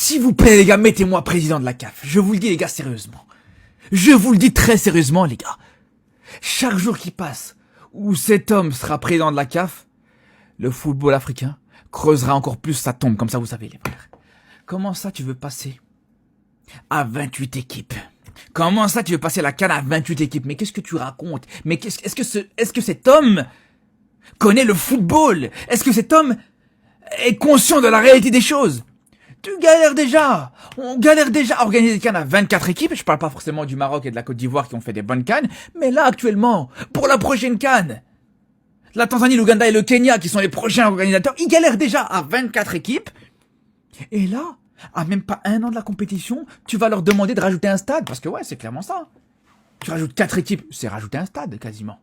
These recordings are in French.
S'il vous plaît les gars, mettez-moi président de la CAF. Je vous le dis les gars sérieusement. Je vous le dis très sérieusement les gars. Chaque jour qui passe où cet homme sera président de la CAF, le football africain creusera encore plus sa tombe, comme ça vous savez les frères. Comment ça tu veux passer à 28 équipes? Comment ça tu veux passer la CAN à 28 équipes? Mais qu'est-ce que tu racontes? Mais est-ce que cet homme connaît le football? Est-ce que cet homme est conscient de la réalité des choses? Tu galères déjà. On galère déjà à organiser des CAN à 24 équipes. Je parle pas forcément du Maroc et de la Côte d'Ivoire qui ont fait des bonnes CAN. Mais là, actuellement, pour la prochaine CAN, la Tanzanie, l'Ouganda et le Kenya, qui sont les prochains organisateurs, ils galèrent déjà à 24 équipes. Et là, à même pas un an de la compétition, tu vas leur demander de rajouter un stade. Parce que ouais, c'est clairement ça. Tu rajoutes 4 équipes, c'est rajouter un stade, quasiment.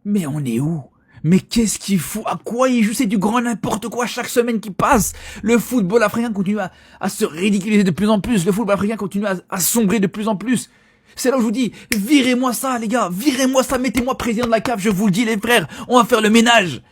Mais on est où? Mais qu'est-ce qu'il faut? À quoi il joue? C'est du grand n'importe quoi chaque semaine qui passe. Le football africain continue à se ridiculiser de plus en plus. Le football africain continue à sombrer de plus en plus. C'est là où je vous dis, virez-moi ça les gars, virez-moi ça, mettez-moi président de la CAF, je vous le dis les frères, on va faire le ménage.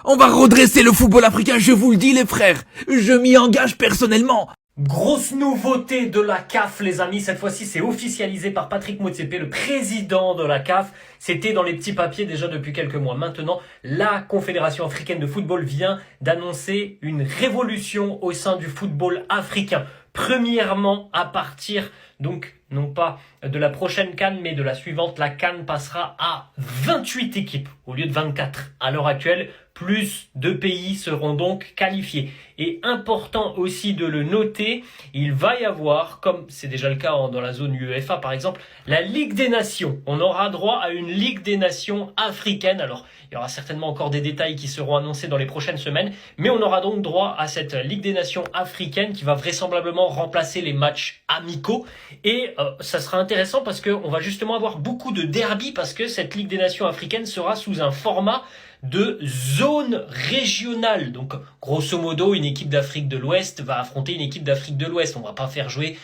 On va redresser le football africain, je vous le dis les frères. Je m'y engage personnellement. Grosse nouveauté de la CAF, les amis. Cette fois-ci, c'est officialisé par Patrick Motsepe, le président de la CAF. C'était dans les petits papiers déjà depuis quelques mois. Maintenant, la Confédération africaine de football vient d'annoncer une révolution au sein du football africain. Premièrement, à partir, donc, non pas de la prochaine CAN, mais de la suivante, la CAN passera à 28 équipes au lieu de 24. À l'heure actuelle, plus de pays seront donc qualifiés. Et important aussi de le noter, il va y avoir, comme c'est déjà le cas dans la zone UEFA par exemple, la Ligue des Nations. On aura droit à une Ligue des Nations africaine. Alors, il y aura certainement encore des détails qui seront annoncés dans les prochaines semaines, mais on aura donc droit à cette Ligue des Nations africaine qui va vraisemblablement remplacer les matchs amicaux. Et ça sera intéressant parce qu'on va justement avoir beaucoup de derbies parce que cette Ligue des Nations africaine sera sous un format de zone régionale. Donc, grosso modo, une équipe d'Afrique de l'Ouest va affronter une équipe d'Afrique de l'Ouest. On va pas faire jouer,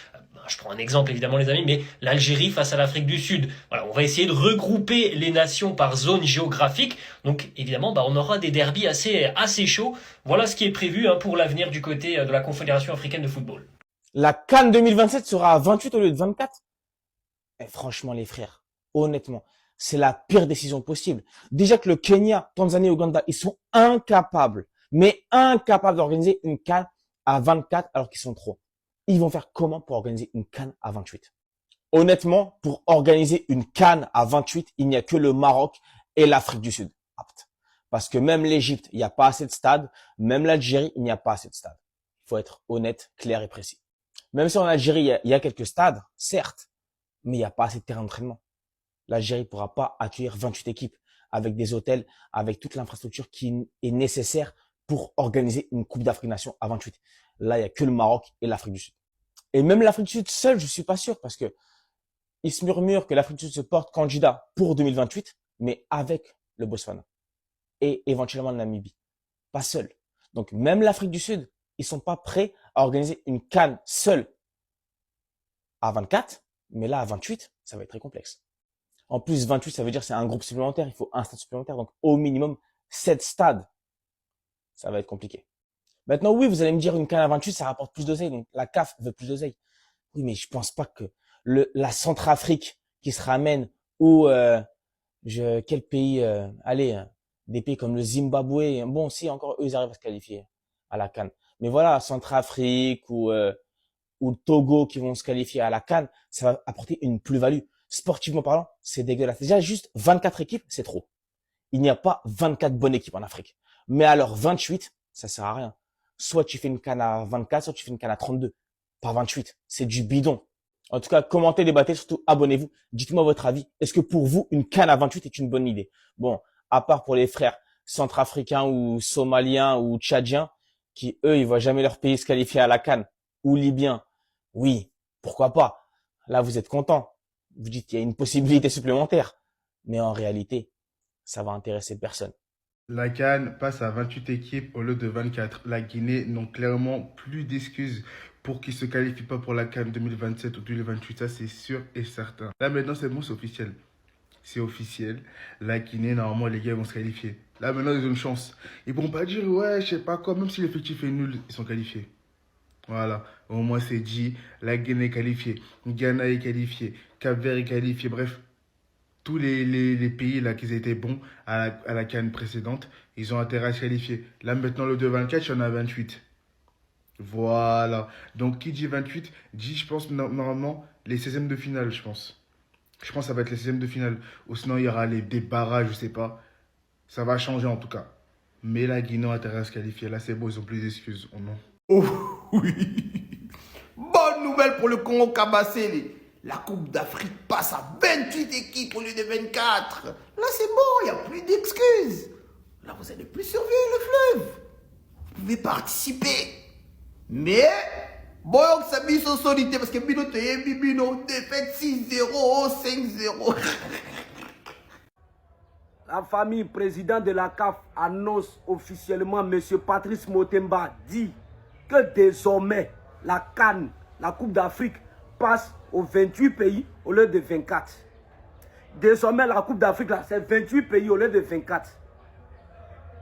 je prends un exemple évidemment les amis, mais l'Algérie face à l'Afrique du Sud. Voilà, on va essayer de regrouper les nations par zone géographique. Donc, évidemment, on aura des derbies assez chauds. Voilà ce qui est prévu pour l'avenir du côté de la Confédération africaine de football. La CAN 2027 sera à 28 au lieu de 24. Et franchement, les frères, honnêtement, c'est la pire décision possible. Déjà que le Kenya, Tanzanie et Ouganda, ils sont incapables, mais incapables d'organiser une CAN à 24 alors qu'ils sont trop. Ils vont faire comment pour organiser une CAN à 28? Honnêtement, pour organiser une CAN à 28, il n'y a que le Maroc et l'Afrique du Sud aptes. Parce que même l'Égypte, il n'y a pas assez de stades. Même l'Algérie, il n'y a pas assez de stades. Il faut être honnête, clair et précis. Même si en Algérie, il y a quelques stades, certes, mais il n'y a pas assez de terrain d'entraînement. L'Algérie ne pourra pas accueillir 28 équipes avec des hôtels, avec toute l'infrastructure qui est nécessaire pour organiser une Coupe d'Afrique Nation à 28. Là, il n'y a que le Maroc et l'Afrique du Sud. Et même l'Afrique du Sud seule, je suis pas sûr parce que il se murmure que l'Afrique du Sud se porte candidat pour 2028, mais avec le Botswana et éventuellement le Namibie. Pas seul. Donc, même l'Afrique du Sud, ils sont pas prêts à organiser une CAN seule à 24, mais là, à 28, ça va être très complexe. En plus, 28, ça veut dire c'est un groupe supplémentaire. Il faut un stade supplémentaire. Donc, au minimum, 7 stades. Ça va être compliqué. Maintenant, oui, vous allez me dire une CAN à 28, ça rapporte plus d'oseille. Donc, la CAF veut plus d'oseille. Oui, mais je pense pas que la Centrafrique qui se ramène ou quel pays allez, des pays comme le Zimbabwe. Bon, si encore eux, ils arrivent à se qualifier à la CAN. Mais voilà, Centrafrique ou le Togo qui vont se qualifier à la CAN, ça va apporter une plus-value. Sportivement parlant, c'est dégueulasse. Déjà, juste 24 équipes, c'est trop. Il n'y a pas 24 bonnes équipes en Afrique. Mais alors 28, ça sert à rien. Soit tu fais une CAN à 24, soit tu fais une CAN à 32. Pas 28. C'est du bidon. En tout cas, commentez, débattez, surtout abonnez-vous. Dites-moi votre avis. Est-ce que pour vous, une CAN à 28 est une bonne idée? Bon, à part pour les frères centrafricains ou somaliens ou tchadiens, qui eux, ils voient jamais leur pays se qualifier à la CAN, ou libyens. Oui, pourquoi pas? Là, vous êtes contents. Vous dites qu'il y a une possibilité supplémentaire. Mais en réalité, ça va intéresser personne. La CAN passe à 28 équipes au lieu de 24. La Guinée n'ont clairement plus d'excuses pour qu'ils ne se qualifient pas pour la CAN 2027 ou 2028. Ça, c'est sûr et certain. Là, maintenant, c'est bon, c'est officiel. C'est officiel. La Guinée, normalement, les gars ils vont se qualifier. Là, maintenant, ils ont une chance. Ils ne vont pas dire, ouais, je sais pas quoi, même si l'effectif est nul, ils sont qualifiés. Voilà, au moins c'est dit. La Guinée est qualifiée, Ghana est qualifié, Cap-Vert est qualifié. Bref, tous les pays là qui étaient bons à la CAN précédente, ils ont intérêt à se qualifier. Là maintenant, le 2-24, il y en a 28. Voilà. Donc qui dit 28, dit, je pense, normalement, les 16e de finale, je pense. Je pense que ça va être les 16e de finale. Ou sinon, il y aura des barrages, je sais pas. Ça va changer en tout cas. Mais la Guinée a intérêt à se qualifier. Là, c'est bon, ils ont plus d'excuses. Oh non. Oh oui. Bonne nouvelle pour le Congo Kabassé. La Coupe d'Afrique passe à 28 équipes au lieu de 24. Là, c'est bon, il n'y a plus d'excuses. Là, vous n'allez plus surveiller le fleuve. Vous pouvez participer. Mais, bon, ça mise en solitaire parce que Bino te Bino défaite 6-0, 5-0. La famille président de la CAF annonce officiellement, M. Patrice Motsepe dit que désormais la CAN, la Coupe d'Afrique, passe aux 28 pays au lieu de 24. Désormais la Coupe d'Afrique, c'est 28 pays au lieu de 24.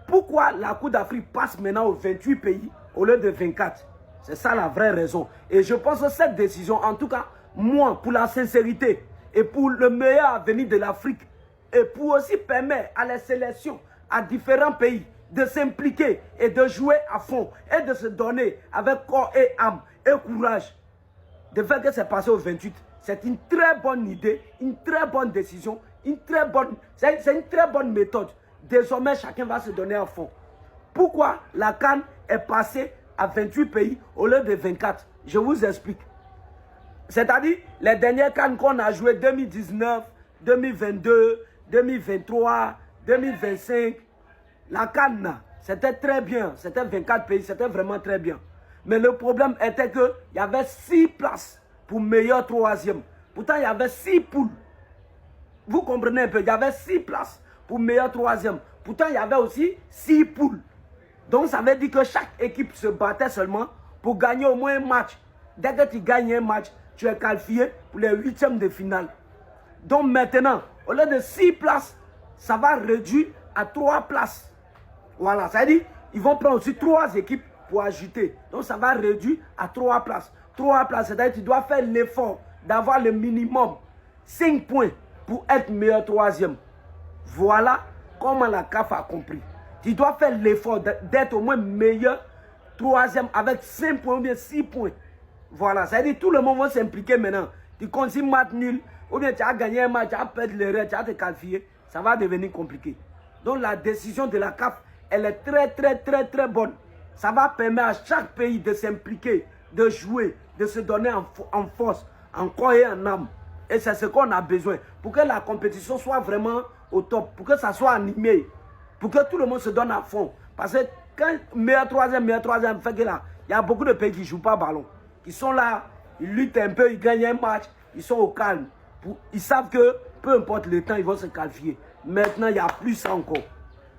Pourquoi la Coupe d'Afrique passe maintenant aux 28 pays au lieu de 24? C'est ça la vraie raison. Et je pense que cette décision, en tout cas, moi, pour la sincérité et pour le meilleur avenir de l'Afrique, et pour aussi permettre à les sélections, à différents pays, de s'impliquer et de jouer à fond et de se donner avec corps et âme et courage, de faire que c'est passé au 28, c'est une très bonne idée, une très bonne décision, c'est une très bonne méthode. Désormais, chacun va se donner à fond. Pourquoi la CAN est passée à 28 pays au lieu de 24? Je vous explique. C'est-à-dire, les dernières CAN qu'on a joué 2019, 2022, 2023, 2025, la CAN, c'était très bien. C'était 24 pays, c'était vraiment très bien. Mais le problème était qu'il y avait 6 places pour meilleur troisième. Pourtant, il y avait 6 poules. Vous comprenez un peu, il y avait 6 places pour meilleur troisième. Pourtant, il y avait aussi 6 poules. Donc, ça veut dire que chaque équipe se battait seulement pour gagner au moins un match. Dès que tu gagnes un match, tu es qualifié pour les 8e de finale. Donc maintenant, au lieu de 6 places, ça va réduire à 3 places. Voilà, ça veut dire ils vont prendre aussi 3 équipes pour ajouter. Donc ça va réduire à 3 places. 3 places, c'est-à-dire que tu dois faire l'effort d'avoir le minimum 5 points pour être meilleur troisième. Voilà comment la CAF a compris. Tu dois faire l'effort d'être au moins meilleur troisième avec 5 points ou bien 6 points. Voilà, ça veut dire que tout le monde va s'impliquer maintenant. Tu continues match nul, ou bien tu as gagné un match, tu as perdu le reste, tu as te qualifié, ça va devenir compliqué. Donc la décision de la CAF, elle est très bonne. Ça va permettre à chaque pays de s'impliquer, de jouer, de se donner en force, en corps et en âme. Et c'est ce qu'on a besoin pour que la compétition soit vraiment au top, pour que ça soit animé, pour que tout le monde se donne à fond. Parce que quand meilleur troisième, fait que là, il y a beaucoup de pays qui ne jouent pas ballon, qui sont là, ils luttent un peu, ils gagnent un match, ils sont au calme. Ils savent que peu importe le temps, ils vont se qualifier. Maintenant, il y a plus ça encore.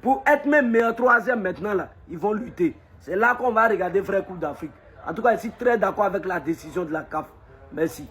Pour être même meilleur troisième maintenant, là, ils vont lutter. C'est là qu'on va regarder Frère Coupe d'Afrique. En tout cas, je suis très d'accord avec la décision de la CAF. Merci.